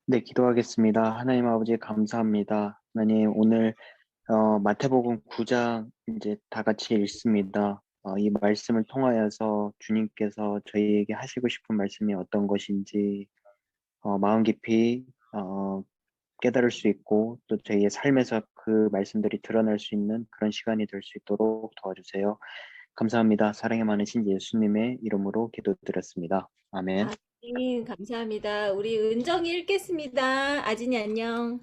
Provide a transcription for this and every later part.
네, 기도하겠습니다. 하나님 아버지 감사합니다. 하나님 오늘 마태복음 9장 이제 다 같이 읽습니다. 이 말씀을 통하여서 주님께서 저희에게 하시고 싶은 말씀이 어떤 것인지 마음 깊이 깨달을 수 있고 또 저희의 삶에서 그 말씀들이 드러날 수 있는 그런 시간이 될 수 있도록 도와주세요. 감사합니다. 사랑이 많으신 예수님의 이름으로 기도드렸습니다. 아멘. 아멘, 감사합니다. 우리 은정이 읽겠습니다. 아진이 안녕.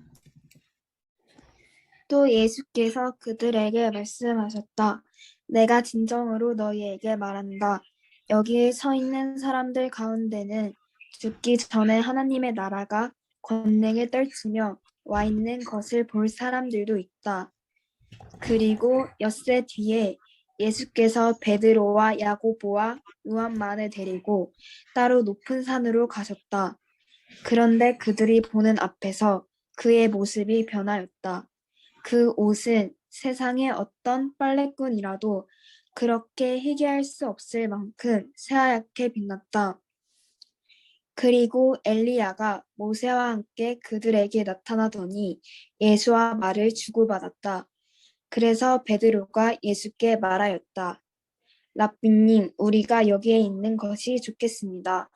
또 예수께서 그들에게 말씀하셨다. 내가 진정으로 너희에게 말한다. 여기 서 있는 사람들 가운데는 죽기 전에 하나님의 나라가 권능에 떨치며 와 있는 것을 볼 사람들도 있다. 그리고 엿새 뒤에 예수께서 베드로와 야고보와 요한만을 데리고 따로 높은 산으로 가셨다. 그런데 그들이 보는 앞에서 그의 모습이 변하였다. 그 옷은 세상의 어떤 빨래꾼이라도 그렇게 희귀할 수 없을 만큼 새하얗게 빛났다. 그리고 엘리야가 모세와 함께 그들에게 나타나더니 예수와 말을 주고받았다. 그래서 베드로가 예수께 말하였다. 랍비님, 우리가 여기에 있는 것이 좋겠습니다.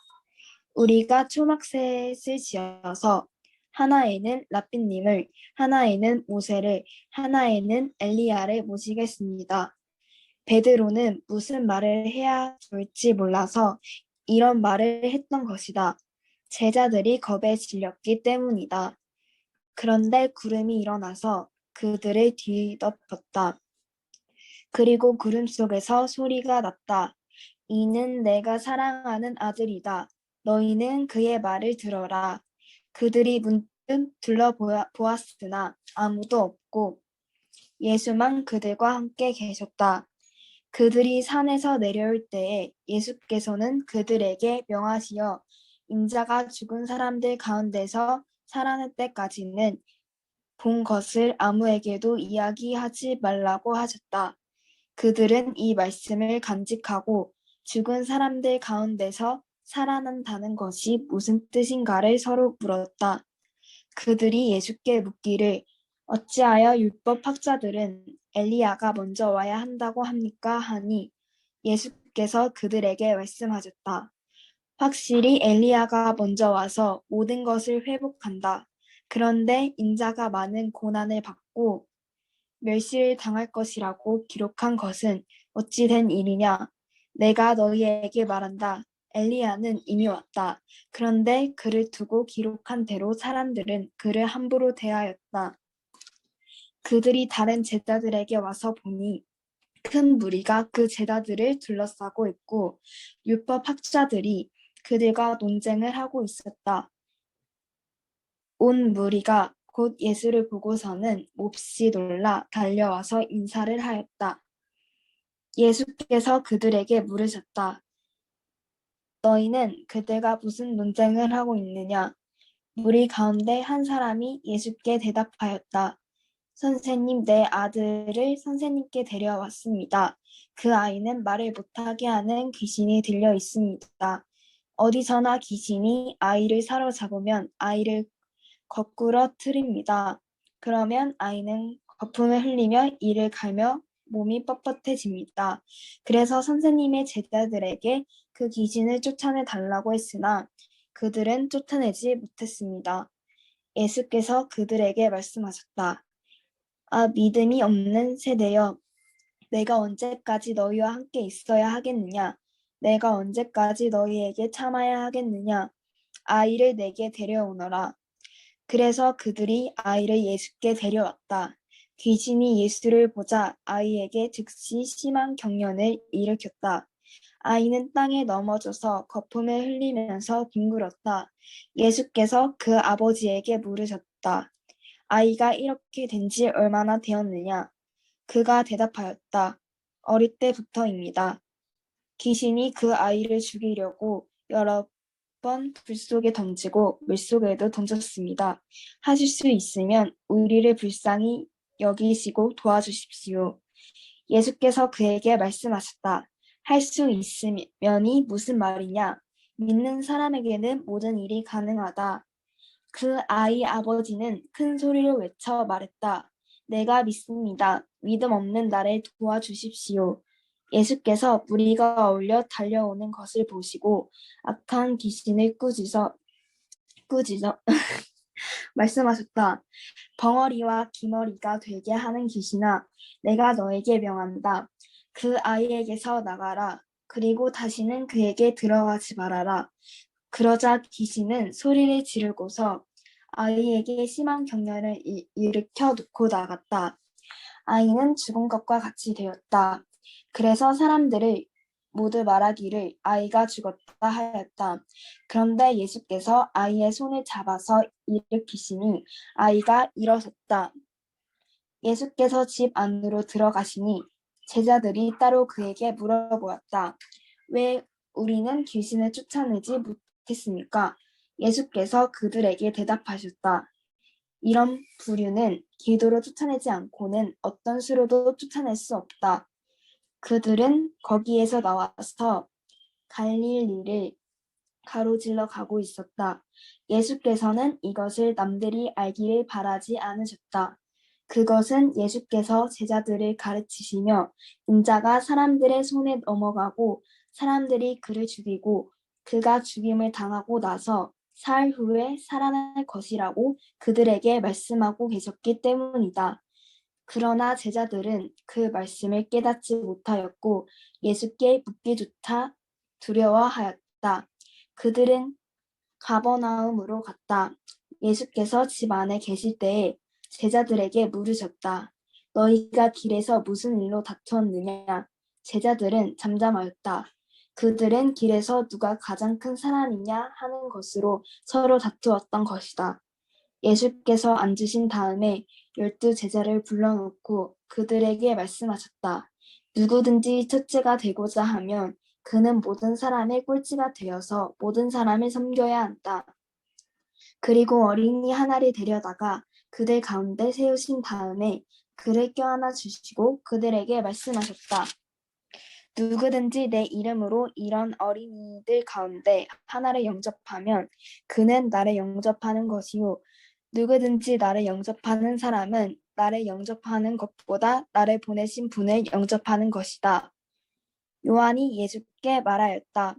우리가 초막셋을 지어서 하나에는 랍비님을, 하나에는 모세를, 하나에는 엘리야를 모시겠습니다. 베드로는 무슨 말을 해야 좋을지 몰라서 이런 말을 했던 것이다. 제자들이 겁에 질렸기 때문이다. 그런데 구름이 일어나서 그들을 뒤덮었다. 그리고 구름 속에서 소리가 났다. 이는 내가 사랑하는 아들이다. 너희는 그의 말을 들어라. 그들이 문득 둘러보았으나 아무도 없고 예수만 그들과 함께 계셨다. 그들이 산에서 내려올 때에 예수께서는 그들에게 명하시어 인자가 죽은 사람들 가운데서 살아날 때까지는 본 것을 아무에게도 이야기하지 말라고 하셨다. 그들은 이 말씀을 간직하고 죽은 사람들 가운데서 살아난다는 것이 무슨 뜻인가를 서로 물었다. 그들이 예수께 묻기를 어찌하여 율법학자들은 엘리야가 먼저 와야 한다고 합니까? 하니 예수께서 그들에게 말씀하셨다. 확실히 엘리야가 먼저 와서 모든 것을 회복한다. 그런데 인자가 많은 고난을 받고 멸시를 당할 것이라고 기록한 것은 어찌 된 일이냐? 내가 너희에게 말한다. 엘리야는 이미 왔다. 그런데 그를 두고 기록한 대로 사람들은 그를 함부로 대하였다. 그들이 다른 제자들에게 와서 보니 큰 무리가 그 제자들을 둘러싸고 있고 율법 학자들이 그들과 논쟁을 하고 있었다. 온 무리가 곧 예수를 보고서는 몹시 놀라 달려와서 인사를 하였다. 예수께서 그들에게 물으셨다. 너희는 그들과 무슨 논쟁을 하고 있느냐? 무리 가운데 한 사람이 예수께 대답하였다. 선생님, 내 아들을 선생님께 데려왔습니다. 그 아이는 말을 못하게 하는 귀신이 들려 있습니다. 어디서나 귀신이 아이를 사로잡으면 아이를 거꾸로 틀입니다. 그러면 아이는 거품을 흘리며 이를 갈며 몸이 뻣뻣해집니다. 그래서 선생님의 제자들에게 그 귀신을 쫓아내 달라고 했으나 그들은 쫓아내지 못했습니다. 예수께서 그들에게 말씀하셨다. 아, 믿음이 없는 세대여, 내가 언제까지 너희와 함께 있어야 하겠느냐? 내가 언제까지 너희에게 참아야 하겠느냐? 아이를 내게 데려오너라. 그래서 그들이 아이를 예수께 데려왔다. 귀신이 예수를 보자 아이에게 즉시 심한 경련을 일으켰다. 아이는 땅에 넘어져서 거품을 흘리면서 뒹굴었다. 예수께서 그 아버지에게 물으셨다. 아이가 이렇게 된지 얼마나 되었느냐? 그가 대답하였다. 어릴 때부터입니다. 귀신이 그 아이를 죽이려고 여러 번 불 속에 던지고 물 속에도 던졌습니다. 하실 수 있으면 우리를 불쌍히 여기시고 도와주십시오. 예수께서 그에게 말씀하셨다. 할 수 있으면이 무슨 말이냐? 믿는 사람에게는 모든 일이 가능하다. 그 아이 아버지는 큰 소리로 외쳐 말했다. 내가 믿습니다. 믿음 없는 나를 도와주십시오. 예수께서 무리가 어울려 달려오는 것을 보시고 악한 귀신을 꾸짖어 말씀하셨다. 벙어리와 기머리가 되게 하는 귀신아, 내가 너에게 명한다. 그 아이에게서 나가라. 그리고 다시는 그에게 들어가지 말아라. 그러자 귀신은 소리를 지르고서 아이에게 심한 경련을 일으켜 놓고 나갔다. 아이는 죽은 것과 같이 되었다. 그래서 사람들을 모두 말하기를 아이가 죽었다 하였다. 그런데 예수께서 아이의 손을 잡아서 일으키시니 아이가 일어섰다. 예수께서 집 안으로 들어가시니 제자들이 따로 그에게 물어보았다. 왜 우리는 귀신을 쫓아내지 못했습니까? 예수께서 그들에게 대답하셨다. 이런 부류는 기도로 쫓아내지 않고는 어떤 수로도 쫓아낼 수 없다. 그들은 거기에서 나와서 갈릴리를 가로질러 가고 있었다. 예수께서는 이것을 남들이 알기를 바라지 않으셨다. 그것은 예수께서 제자들을 가르치시며 인자가 사람들의 손에 넘어가고 사람들이 그를 죽이고 그가 죽임을 당하고 나서 사흘 후에 살아날 것이라고 그들에게 말씀하고 계셨기 때문이다. 그러나 제자들은 그 말씀을 깨닫지 못하였고 예수께 묻기조차 두려워하였다. 그들은 가버나움으로 갔다. 예수께서 집 안에 계실 때에 제자들에게 물으셨다. 너희가 길에서 무슨 일로 다투었느냐? 제자들은 잠잠하였다. 그들은 길에서 누가 가장 큰 사람이냐 하는 것으로 서로 다투었던 것이다. 예수께서 앉으신 다음에 12 제자를 불러놓고 그들에게 말씀하셨다. 누구든지 첫째가 되고자 하면 그는 모든 사람의 꼴찌가 되어서 모든 사람을 섬겨야 한다. 그리고 어린이 하나를 데려다가 그들 가운데 세우신 다음에 그를 껴안아 주시고 그들에게 말씀하셨다. 누구든지 내 이름으로 이런 어린이들 가운데 하나를 영접하면 그는 나를 영접하는 것이요. 누구든지 나를 영접하는 사람은 나를 영접하는 것보다 나를 보내신 분을 영접하는 것이다. 요한이 예수께 말하였다.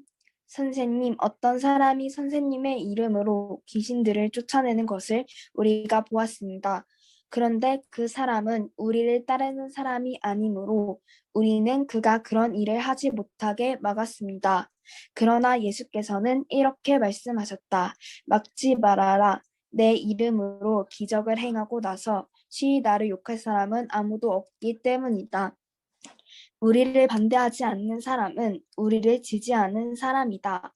선생님, 어떤 사람이 선생님의 이름으로 귀신들을 쫓아내는 것을 우리가 보았습니다. 그런데 그 사람은 우리를 따르는 사람이 아니므로 우리는 그가 그런 일을 하지 못하게 막았습니다. 그러나 예수께서는 이렇게 말씀하셨다. 막지 말아라. 내 이름으로 기적을 행하고 나서 쉬이 나를 욕할 사람은 아무도 없기 때문이다. 우리를 반대하지 않는 사람은 우리를 지지하는 사람이다.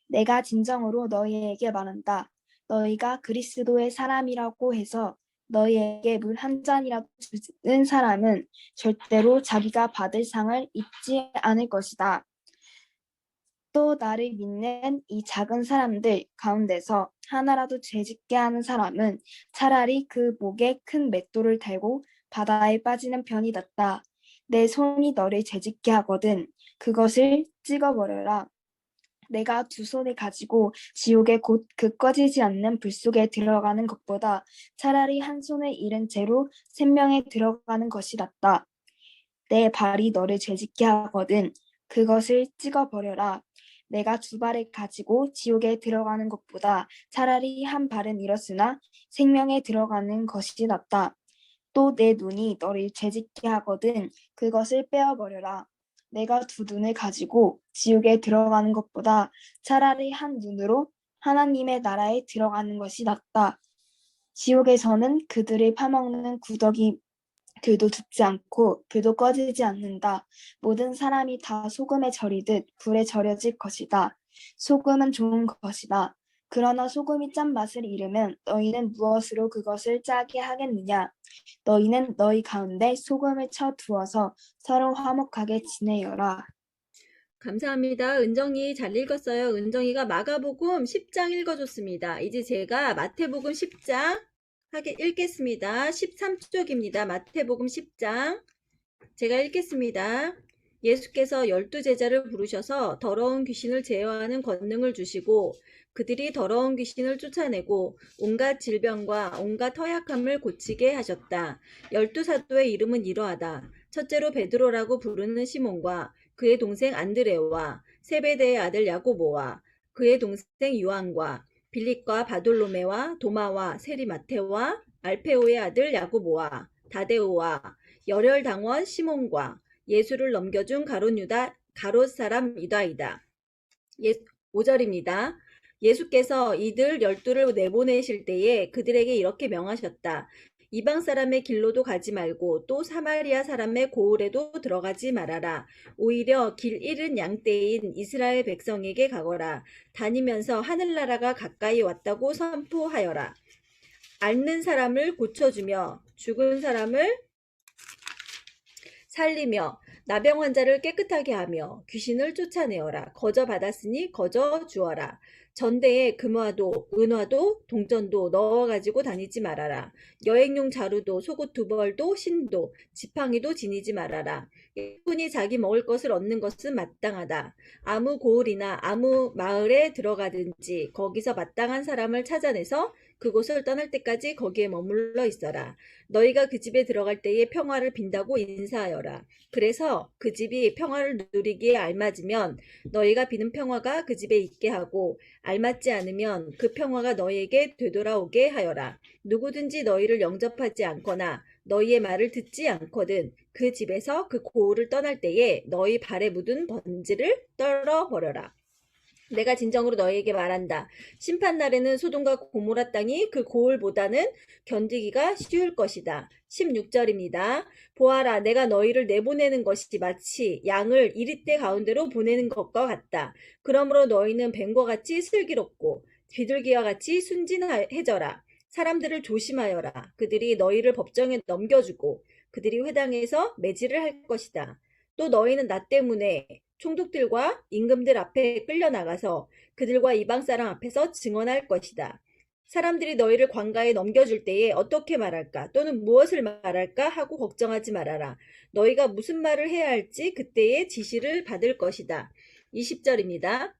내가 진정으로 너희에게 말한다. 너희가 그리스도의 사람이라고 해서 너희에게 물 한 잔이라도 주는 사람은 절대로 자기가 받을 상을 잊지 않을 것이다. 또 나를 믿는 이 작은 사람들 가운데서 하나라도 죄짓게 하는 사람은 차라리 그 목에 큰 맷돌을 달고 바다에 빠지는 편이 낫다. 내 손이 너를 죄짓게 하거든 그것을 찍어버려라. 내가 두 손을 가지고 지옥에 곧 그 꺼지지 않는 불 속에 들어가는 것보다 차라리 한 손을 잃은 채로 생명에 들어가는 것이 낫다. 내 발이 너를 죄짓게 하거든 그것을 찍어버려라. 내가 두 발을 가지고 지옥에 들어가는 것보다 차라리 한 발은 잃었으나 생명에 들어가는 것이 낫다. 또 내 눈이 너를 죄짓게 하거든 그것을 빼어버려라. 내가 두 눈을 가지고 지옥에 들어가는 것보다 차라리 한 눈으로 하나님의 나라에 들어가는 것이 낫다. 지옥에서는 그들을 파먹는 구더기들도 죽지 않고 불도 꺼지지 않는다. 모든 사람이 다 소금에 절이듯 불에 절여질 것이다. 소금은 좋은 것이다. 그러나 소금이 짠 맛을 잃으면 너희는 무엇으로 그것을 짜게 하겠느냐? 너희는 너희 가운데 소금을 쳐 두어서 서로 화목하게 지내여라. 감사합니다. 은정이 잘 읽었어요. 은정이가 마가복음 10장 읽어줬습니다. 이제 제가 마태복음 10장 읽겠습니다. 13쪽입니다. 마태복음 10장 제가 읽겠습니다. 예수께서 12 제자를 부르셔서 더러운 귀신을 제어하는 권능을 주시고 그들이 더러운 귀신을 쫓아내고 온갖 질병과 온갖 허약함을 고치게 하셨다. 12사도의 이름은 이러하다. 첫째로 베드로라고 부르는 시몬과 그의 동생 안드레와 세베대의 아들 야고보와 그의 동생 요한과 빌립과 바돌로메와 도마와 세리마테와 알페오의 아들 야고보와 다데오와 열혈당원 시몬과 예수를 넘겨준 가롯 사람 유다이다. 5절입니다. 예수께서 이들 12를 내보내실 때에 그들에게 이렇게 명하셨다. 이방 사람의 길로도 가지 말고 또 사마리아 사람의 고을에도 들어가지 말아라. 오히려 길 잃은 양떼인 이스라엘 백성에게 가거라. 다니면서 하늘나라가 가까이 왔다고 선포하여라. 앓는 사람을 고쳐주며 죽은 사람을 살리며 나병 환자를 깨끗하게 하며 귀신을 쫓아내어라. 거저 받았으니 거저 주어라. 전대에 금화도 은화도 동전도 넣어 가지고 다니지 말아라. 여행용 자루도 속옷 2벌도 신도 지팡이도 지니지 말아라. 일꾼이 자기 먹을 것을 얻는 것은 마땅하다. 아무 고을이나 아무 마을에 들어가든지 거기서 마땅한 사람을 찾아내서 그곳을 떠날 때까지 거기에 머물러 있어라. 너희가 그 집에 들어갈 때에 평화를 빈다고 인사하여라. 그래서 그 집이 평화를 누리기에 알맞으면 너희가 비는 평화가 그 집에 있게 하고 알맞지 않으면 그 평화가 너희에게 되돌아오게 하여라. 누구든지 너희를 영접하지 않거나 너희의 말을 듣지 않거든 그 집에서 그 고을을 떠날 때에 너희 발에 묻은 번지를 떨어버려라. 내가 진정으로 너희에게 말한다. 심판날에는 소돔과 고모라 땅이 그 고을보다는 견디기가 쉬울 것이다. 16절입니다. 보아라, 내가 너희를 내보내는 것이 마치 양을 이리떼 가운데로 보내는 것과 같다. 그러므로 너희는 뱀과 같이 슬기롭고 비둘기와 같이 순진해져라. 사람들을 조심하여라. 그들이 너희를 법정에 넘겨주고 그들이 회당에서 매질을 할 것이다. 또 너희는 나 때문에 총독들과 임금들 앞에 끌려나가서 그들과 이방 사람 앞에서 증언할 것이다. 사람들이 너희를 관가에 넘겨줄 때에 어떻게 말할까 또는 무엇을 말할까 하고 걱정하지 말아라. 너희가 무슨 말을 해야 할지 그때에 지시를 받을 것이다. 20절입니다.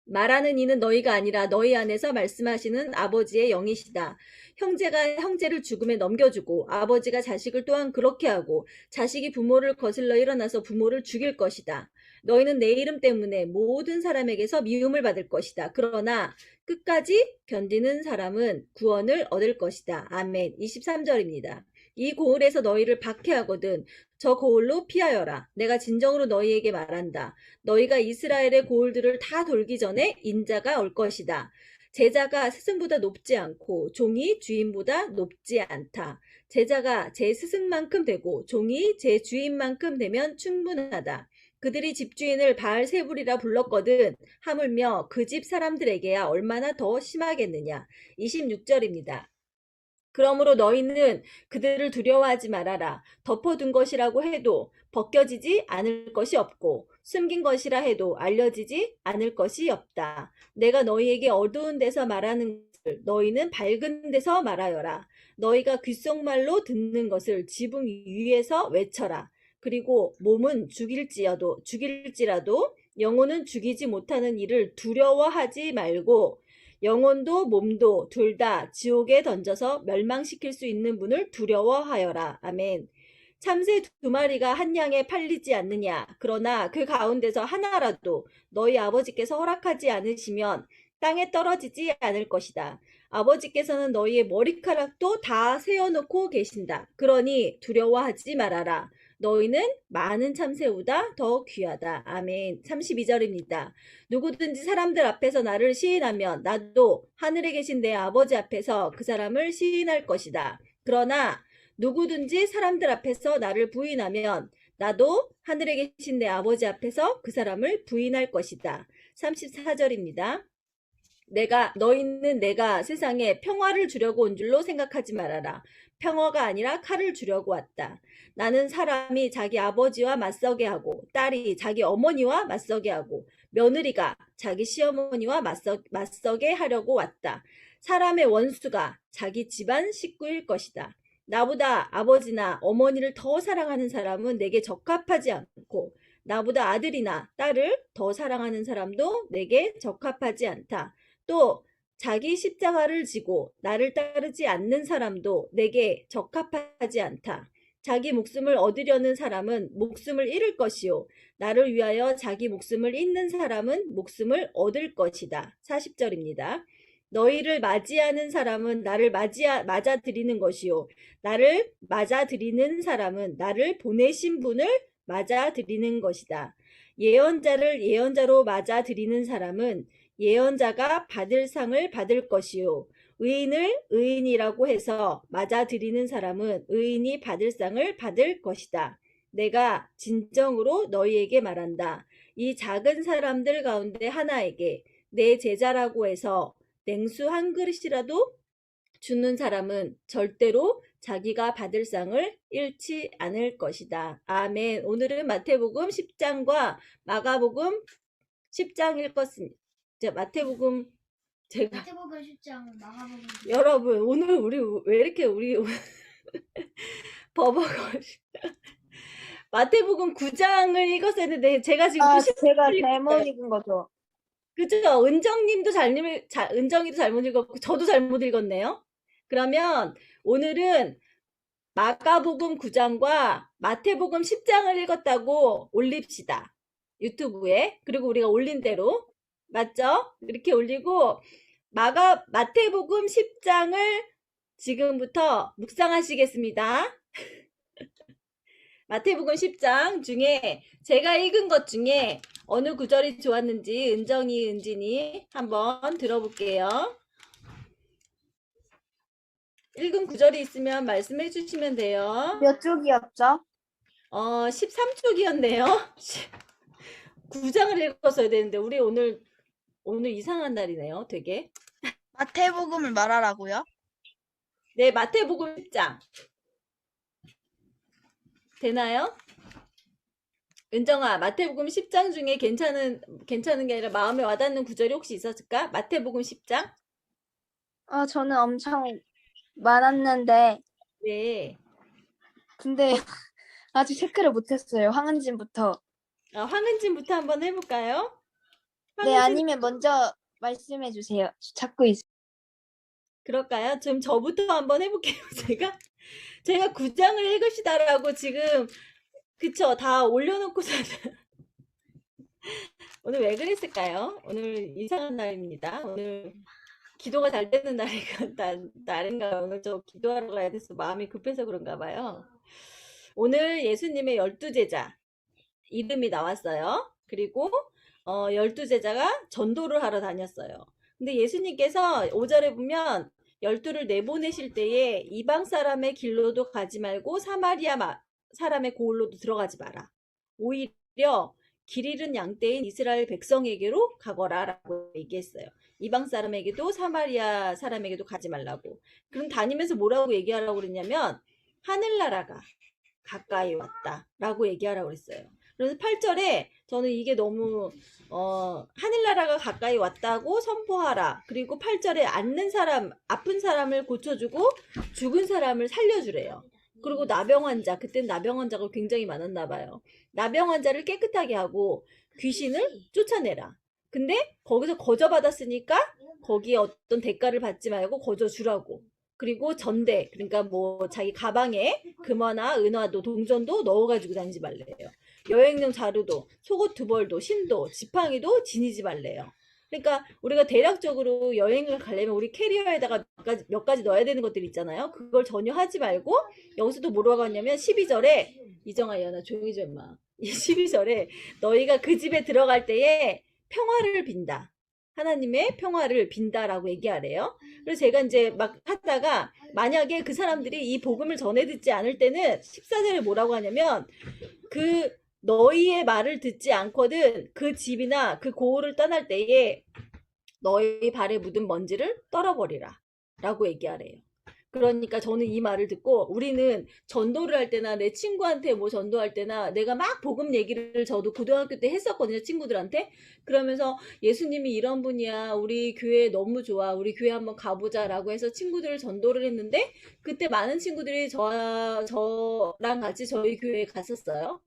말하는 이는 너희가 아니라 너희 안에서 말씀하시는 아버지의 영이시다. 형제가 형제를 죽음에 넘겨주고 아버지가 자식을 또한 그렇게 하고 자식이 부모를 거슬러 일어나서 부모를 죽일 것이다. 너희는 내 이름 때문에 모든 사람에게서 미움을 받을 것이다. 그러나 끝까지 견디는 사람은 구원을 얻을 것이다. 아멘. 23절입니다. 이 고을에서 너희를 박해하거든 저 고을로 피하여라. 내가 진정으로 너희에게 말한다. 너희가 이스라엘의 고을들을 다 돌기 전에 인자가 올 것이다. 제자가 스승보다 높지 않고 종이 주인보다 높지 않다. 제자가 제 스승만큼 되고 종이 제 주인만큼 되면 충분하다. 그들이 집주인을 바알세불이라 불렀거든 하물며 그 집 사람들에게야 얼마나 더 심하겠느냐. 26절입니다. 그러므로 너희는 그들을 두려워하지 말아라. 덮어둔 것이라고 해도 벗겨지지 않을 것이 없고 숨긴 것이라 해도 알려지지 않을 것이 없다. 내가 너희에게 어두운 데서 말하는 것을 너희는 밝은 데서 말하여라. 너희가 귓속말로 듣는 것을 지붕 위에서 외쳐라. 그리고 몸은 죽일지라도 영혼은 죽이지 못하는 일을 두려워하지 말고 영혼도 몸도 둘 다 지옥에 던져서 멸망시킬 수 있는 분을 두려워하여라. 아멘. 참새 2마리가 한 양에 팔리지 않느냐. 그러나 그 가운데서 하나라도 너희 아버지께서 허락하지 않으시면 땅에 떨어지지 않을 것이다. 아버지께서는 너희의 머리카락도 다 세어놓고 계신다. 그러니 두려워하지 말아라. 너희는 많은 참새보다 더 귀하다. 아멘. 32절입니다. 누구든지 사람들 앞에서 나를 시인하면 나도 하늘에 계신 내 아버지 앞에서 그 사람을 시인할 것이다. 그러나 누구든지 사람들 앞에서 나를 부인하면 나도 하늘에 계신 내 아버지 앞에서 그 사람을 부인할 것이다. 34절입니다. 너희는 내가 세상에 평화를 주려고 온 줄로 생각하지 말아라. 평화가 아니라 칼을 주려고 왔다. 나는 사람이 자기 아버지와 맞서게 하고 딸이 자기 어머니와 맞서게 하고 며느리가 자기 시어머니와 맞서게 하려고 왔다. 사람의 원수가 자기 집안 식구일 것이다. 나보다 아버지나 어머니를 더 사랑하는 사람은 내게 적합하지 않고 나보다 아들이나 딸을 더 사랑하는 사람도 내게 적합하지 않다. 또 자기 십자가를 지고 나를 따르지 않는 사람도 내게 적합하지 않다. 자기 목숨을 얻으려는 사람은 목숨을 잃을 것이요. 나를 위하여 자기 목숨을 잃는 사람은 목숨을 얻을 것이다. 40절입니다. 너희를 맞이하는 사람은 나를 맞아들이는 것이요. 나를 맞아들이는 사람은 나를 보내신 분을 맞아들이는 것이다. 예언자를 예언자로 맞아들이는 사람은 예언자가 받을 상을 받을 것이요. 의인을 의인이라고 해서 맞아들이는 사람은 의인이 받을 상을 받을 것이다. 내가 진정으로 너희에게 말한다. 이 작은 사람들 가운데 하나에게 내 제자라고 해서 냉수 한 그릇이라도 주는 사람은 절대로 자기가 받을 상을 잃지 않을 것이다. 아멘. 오늘은 마태복음 10장과 마가복음 10장 읽었습니다. 마태복음 제가 마태복음 10장, 마가복음 10장. 여러분 오늘 우리 왜 이렇게 우리 버벅거리 마태복음 9장을 읽었었는데 제가 지금 또 제가 10장을 잘못 읽었어요. 읽은 거죠. 그죠? 은정이도 잘못 읽었고 저도 잘못 읽었네요. 그러면 오늘은 마가복음 9장과 마태복음 10장을 읽었다고 올립시다. 유튜브에. 그리고 우리가 올린 대로. 맞죠? 이렇게 올리고 마태복음 10장을 지금부터 묵상하시겠습니다. 마태복음 10장 중에 제가 읽은 것 중에 어느 구절이 좋았는지 은진이 한번 들어볼게요. 읽은 구절이 있으면 말씀해 주시면 돼요. 몇 쪽이었죠? 13쪽이었네요. 9장을 읽었어야 되는데 우리 오늘 이상한 날이네요. 되게. 마태복음을 말하라고요? 네, 마태복음 10장. 되나요? 은정아, 마태복음 10장 중에 괜찮은 게 아니라 마음에 와닿는 구절이 혹시 있었을까? 마태복음 10장? 저는 엄청 많았는데, 네. 근데 아직 체크를 못했어요. 황은진부터. 황은진부터 한번 해볼까요? 네, 아니면 먼저 말씀해 주세요. 찾고 있어요. 그럴까요? 좀 저부터 한번 해볼게요. 제가 9장을 읽읍시다라고 지금 그쵸? 다 올려놓고서 오늘 왜 그랬을까요? 오늘 이상한 날입니다. 오늘 기도가 잘 되는 날인가 오늘 저 기도하러 가야 돼서 마음이 급해서 그런가 봐요. 오늘 예수님의 12제자 이름이 나왔어요. 그리고 12제자가 전도를 하러 다녔어요. 근데 예수님께서 5절에 보면 12를 내보내실 때에 이방 사람의 길로도 가지 말고 사마리아 사람의 고을로도 들어가지 마라. 오히려 길 잃은 양떼인 이스라엘 백성에게로 가거라 라고 얘기했어요. 이방 사람에게도 사마리아 사람에게도 가지 말라고. 그럼 다니면서 뭐라고 얘기하라고 그랬냐면 하늘나라가 가까이 왔다 라고 얘기하라고 그랬어요. 그래서 8절에 저는 이게 너무 하늘나라가 가까이 왔다고 선포하라. 그리고 8절에 아픈 사람을 고쳐주고 죽은 사람을 살려주래요. 그리고 나병 환자, 그때는 나병 환자가 굉장히 많았나 봐요. 나병 환자를 깨끗하게 하고 귀신을 쫓아내라. 근데 거기서 거저받았으니까 거기에 어떤 대가를 받지 말고 거저주라고. 그리고 전대, 그러니까 뭐 자기 가방에 금화나 은화도 동전도 넣어가지고 다니지 말래요. 여행용 자루도, 속옷 두 벌도, 신도, 지팡이도 지니지 말래요. 그러니까 우리가 대략적으로 여행을 가려면 우리 캐리어에다가 몇 가지 넣어야 되는 것들 있잖아요. 그걸 전혀 하지 말고 여기서도 뭐라고 하냐면 12절에 이정아 얘나 조용히 좀 마. 12절에 너희가 그 집에 들어갈 때에 평화를 빈다. 하나님의 평화를 빈다라고 얘기하래요. 그래서 제가 이제 막 하다가 만약에 그 사람들이 이 복음을 전해 듣지 않을 때는 14절에 뭐라고 하냐면 그 너희의 말을 듣지 않거든 그 집이나 그 고을을 떠날 때에 너희 발에 묻은 먼지를 떨어버리라 라고 얘기하래요. 그러니까 저는 이 말을 듣고 우리는 전도를 할 때나 내 친구한테 뭐 전도할 때나 내가 막 복음 얘기를 저도 고등학교 때 했었거든요. 친구들한테. 그러면서 예수님이 이런 분이야. 우리 교회 너무 좋아. 우리 교회 한번 가보자 라고 해서 친구들을 전도를 했는데 그때 많은 친구들이 저랑 같이 저희 교회에 갔었어요.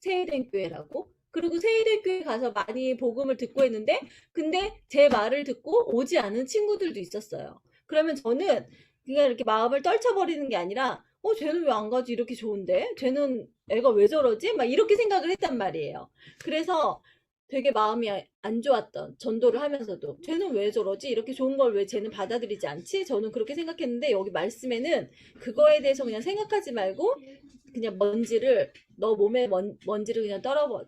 세회된 교회라고. 그리고 세일대교회 가서 많이 복음을 듣고 했는데, 근데 제 말을 듣고 오지 않은 친구들도 있었어요. 그러면 저는 그냥 이렇게 마음을 떨쳐버리는 게 아니라, 쟤는 왜 안 가지? 이렇게 좋은데? 쟤는 애가 왜 저러지? 막 이렇게 생각을 했단 말이에요. 그래서 되게 마음이 안 좋았던, 전도를 하면서도 쟤는 왜 저러지? 이렇게 좋은 걸 왜 쟤는 받아들이지 않지? 저는 그렇게 생각했는데, 여기 말씀에는 그거에 대해서 그냥 생각하지 말고 그냥 너 몸에 먼지를 그냥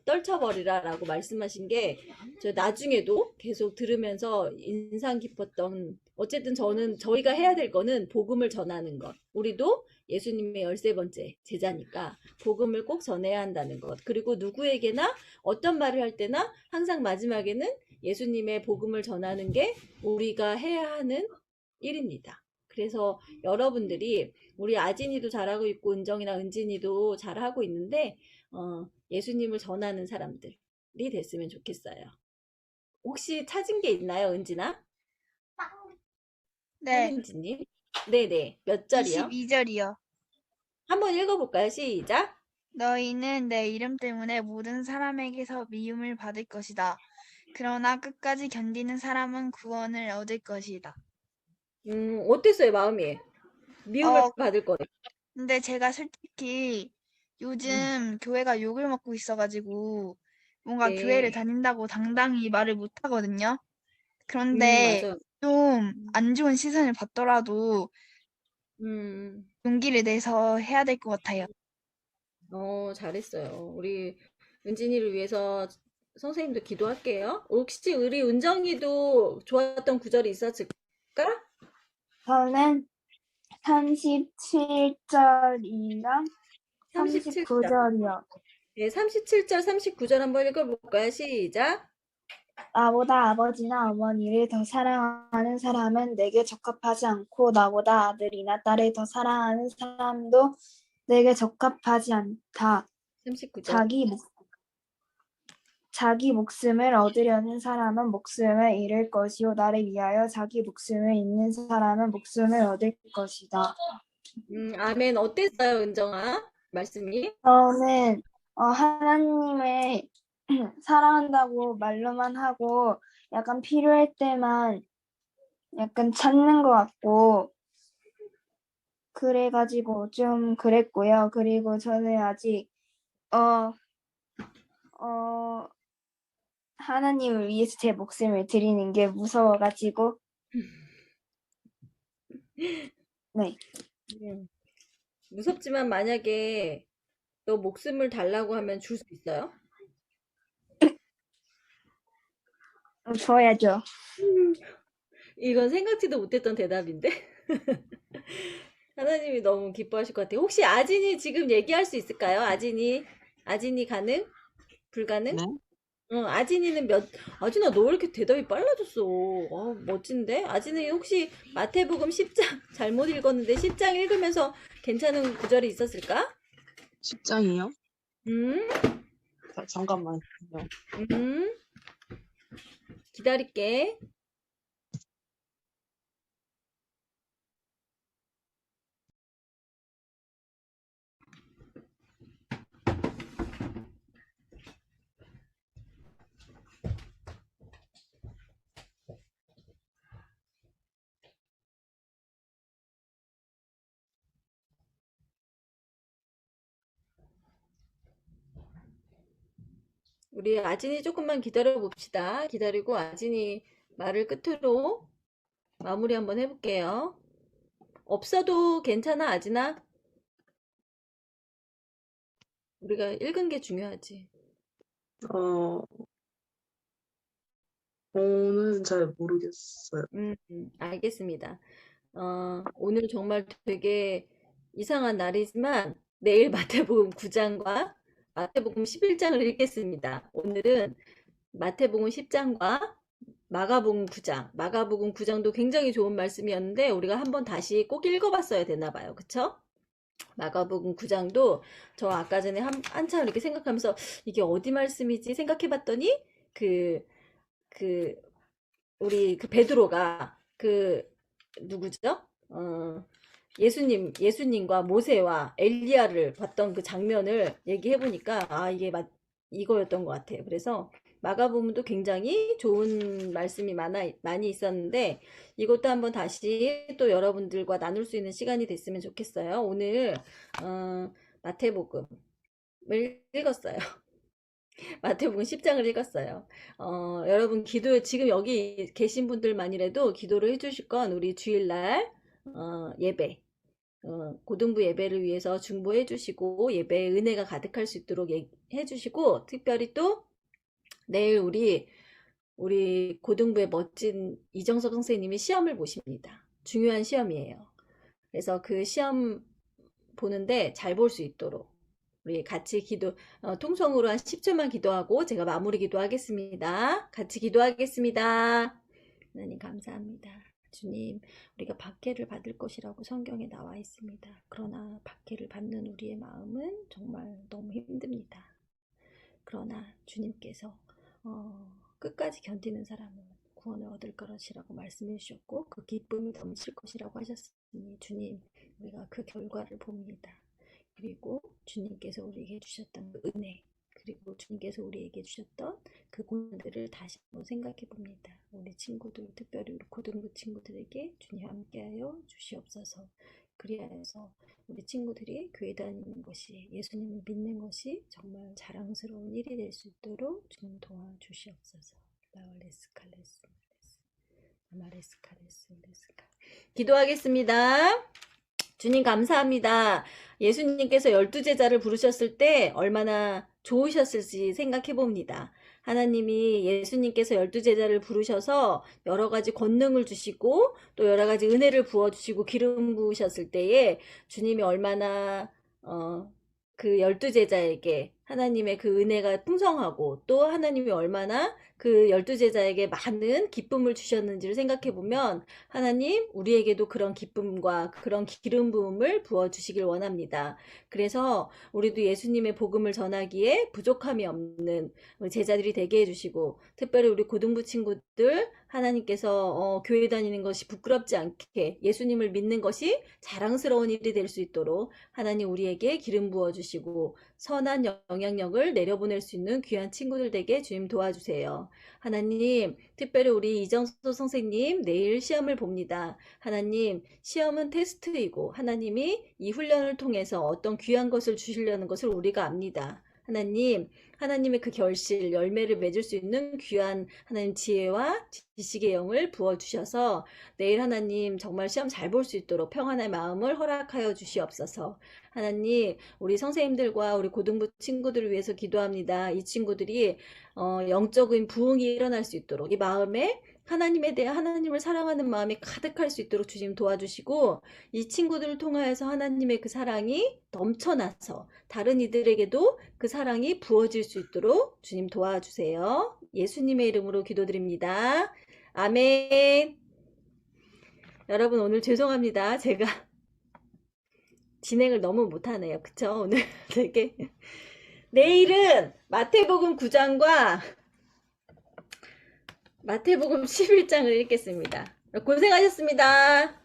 떨쳐버리라라고 말씀하신 게 저 나중에도 계속 들으면서 인상 깊었던, 어쨌든 저희가 해야 될 거는 복음을 전하는 것. 우리도 예수님의 13번째 제자니까 복음을 꼭 전해야 한다는 것. 그리고 누구에게나 어떤 말을 할 때나 항상 마지막에는 예수님의 복음을 전하는 게 우리가 해야 하는 일입니다. 그래서 여러분들이, 우리 아진이도 잘하고 있고 은정이나 은진이도 잘하고 있는데 예수님을 전하는 사람들이 됐으면 좋겠어요. 혹시 찾은 게 있나요, 은진아? 네, 한은진님? 네네. 몇 절이요? 22절이요. 한번 읽어볼까요? 시작. 너희는 내 이름 때문에 모든 사람에게서 미움을 받을 것이다. 그러나 끝까지 견디는 사람은 구원을 얻을 것이다. 어땠어요, 마음이? 미움을 어, 받을 거예요. 근데 제가 솔직히 요즘 교회가 욕을 먹고 있어가지고 뭔가 교회를 네. 다닌다고 당당히 말을 못 하거든요. 그런데 맞아요. 좀 안 좋은 시선을 받더라도 음, 용기를 내서 해야 될 것 같아요. 잘했어요. 우리 은진이를 위해서 선생님도 기도할게요. 혹시 우리 은정이도 좋았던 구절이 있었을까? 저는 37절이랑 37절. 39절이요. 네, 37절, 39절 한번 읽어볼까요? 시작. 나보다 아버지나 어머니를 더 사랑하는 사람은 내게 적합하지 않고 나보다 아들이나 딸을 더 사랑하는 사람도 내게 적합하지 않다. 39절. 자기 목숨을 얻으려는 사람은 목숨을 잃을 것이요 나를 위하여 자기 목숨을 잃는 사람은 목숨을 얻을 것이다. 아멘. 어땠어요, 은정아? 말씀이? 저는 하나님을 사랑한다고 말로만 하고 약간 필요할 때만 약간 찾는 것 같고 그래가지고 좀 그랬고요. 그리고 저는 아직 어, 어, 하나님을 위해서 제 목숨을 드리는 게 무서워가지고 네. 음, 무섭지만 만약에 너 목숨을 달라고 하면 줄 수 있어요? 줘야죠. 이건 생각지도 못했던 대답인데? 하나님이 너무 기뻐하실 것 같아요. 혹시 아진이 지금 얘기할 수 있을까요? 아진이 가능? 불가능? 네? 응, 아진아, 너 왜 이렇게 대답이 빨라졌어? 멋진데? 아진이 혹시 마태복음 10장, 잘못 읽었는데 10장 읽으면서 괜찮은 구절이 있었을까? 10장이요? 음, 잠깐만요. 음, 기다릴게. 우리 아진이 조금만 기다려 봅시다. 기다리고 아진이 말을 끝으로 마무리 한번 해볼게요. 없어도 괜찮아, 아진아? 우리가 읽은 게 중요하지. 어, 저는 잘 모르겠어요. 알겠습니다. 오늘 정말 되게 이상한 날이지만 내일 마태복음 9장과 마태복음 11장을 읽겠습니다. 오늘은 마태복음 10장과 마가복음 9장, 마가복음 9장도 굉장히 좋은 말씀이었는데 우리가 한번 다시 꼭 읽어봤어야 되나 봐요. 그쵸? 마가복음 9장도 저 아까 전에 한참 이렇게 생각하면서 이게 어디 말씀이지 생각해봤더니 그, 그, 우리 그 베드로가 누구죠? 예수님과 모세와 엘리야를 봤던 그 장면을 얘기해 보니까 이게 이거였던 것 같아요. 그래서 마가복음도 굉장히 좋은 말씀이 많이 있었는데 이것도 한번 다시 또 여러분들과 나눌 수 있는 시간이 됐으면 좋겠어요. 오늘 마태복음을 읽었어요. 마태복음 10장을 읽었어요. 여러분 지금 여기 계신 분들만이라도 기도를 해주실 건 우리 주일날 예배, 고등부 예배를 위해서 중보해 주시고 예배에 은혜가 가득할 수 있도록 해주시고 특별히 또 내일 우리 고등부의 멋진 이정섭 선생님이 시험을 보십니다. 중요한 시험이에요. 그래서 그 시험 보는데 잘 볼 수 있도록 우리 같이 통성으로 한 10초만 기도하고 제가 마무리 기도하겠습니다. 같이 기도하겠습니다. 하나님 감사합니다. 주님, 우리가 박해를 받을 것이라고 성경에 나와 있습니다. 그러나 박해를 받는 우리의 마음은 정말 너무 힘듭니다. 그러나 주님께서 끝까지 견디는 사람은 구원을 얻을 것이라고 말씀해 주셨고 그 기쁨이 넘칠 것이라고 하셨으니 주님, 우리가 그 결과를 봅니다. 그리고 주님께서 우리에게 주셨던 그 은혜, 그리고 주님께서 우리에게 주셨던 그 고난들을 다시 한번 생각해 봅니다. 우리 친구들, 특별히 우리 고등부 친구들에게 주님 함께하여 주시옵소서. 그리하여서 우리 친구들이 교회 다니는 것이, 예수님을 믿는 것이 정말 자랑스러운 일이 될 수 있도록 주님 도와주시옵소서. 라올레스칼레스 아마레스칼레스 레스칼. 기도하겠습니다. 주님 감사합니다. 예수님께서 12제자를 부르셨을 때 얼마나 좋으셨을지 생각해 봅니다. 하나님이 예수님께서 12제자를 부르셔서 여러 가지 권능을 주시고 또 여러 가지 은혜를 부어주시고 기름 부으셨을 때에 주님이 얼마나 그 12제자에게 하나님의 그 은혜가 풍성하고 또 하나님이 얼마나 그 12제자에게 많은 기쁨을 주셨는지를 생각해 보면 하나님 우리에게도 그런 기쁨과 그런 기름 부음을 부어주시길 원합니다. 그래서 우리도 예수님의 복음을 전하기에 부족함이 없는 우리 제자들이 되게 해주시고 특별히 우리 고등부 친구들 하나님께서 교회 다니는 것이 부끄럽지 않게 예수님을 믿는 것이 자랑스러운 일이 될 수 있도록 하나님 우리에게 기름 부어주시고 선한 영향력을 내려보낼 수 있는 귀한 친구들 되게 주님 도와주세요. 하나님 특별히 우리 이정수 선생님 내일 시험을 봅니다. 하나님 시험은 테스트이고 하나님이 이 훈련을 통해서 어떤 귀한 것을 주시려는 것을 우리가 압니다. 하나님, 하나님의 그 결실, 열매를 맺을 수 있는 귀한 하나님 지혜와 지식의 영을 부어주셔서 내일 하나님 정말 시험 잘 볼 수 있도록 평안의 마음을 허락하여 주시옵소서. 하나님, 우리 선생님들과 우리 고등부 친구들을 위해서 기도합니다. 이 친구들이 영적인 부흥이 일어날 수 있도록 이 마음에 하나님에 대해 하나님을 사랑하는 마음이 가득할 수 있도록 주님 도와주시고 이 친구들을 통하여서 하나님의 그 사랑이 넘쳐나서 다른 이들에게도 그 사랑이 부어질 수 있도록 주님 도와주세요. 예수님의 이름으로 기도드립니다. 아멘. 여러분 오늘 죄송합니다. 제가 진행을 너무 못하네요. 그쵸? 오늘 되게 내일은 마태복음 9장과 마태복음 11장을 읽겠습니다. 고생하셨습니다.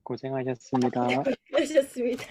고생하셨습니다. 고생하셨습니다.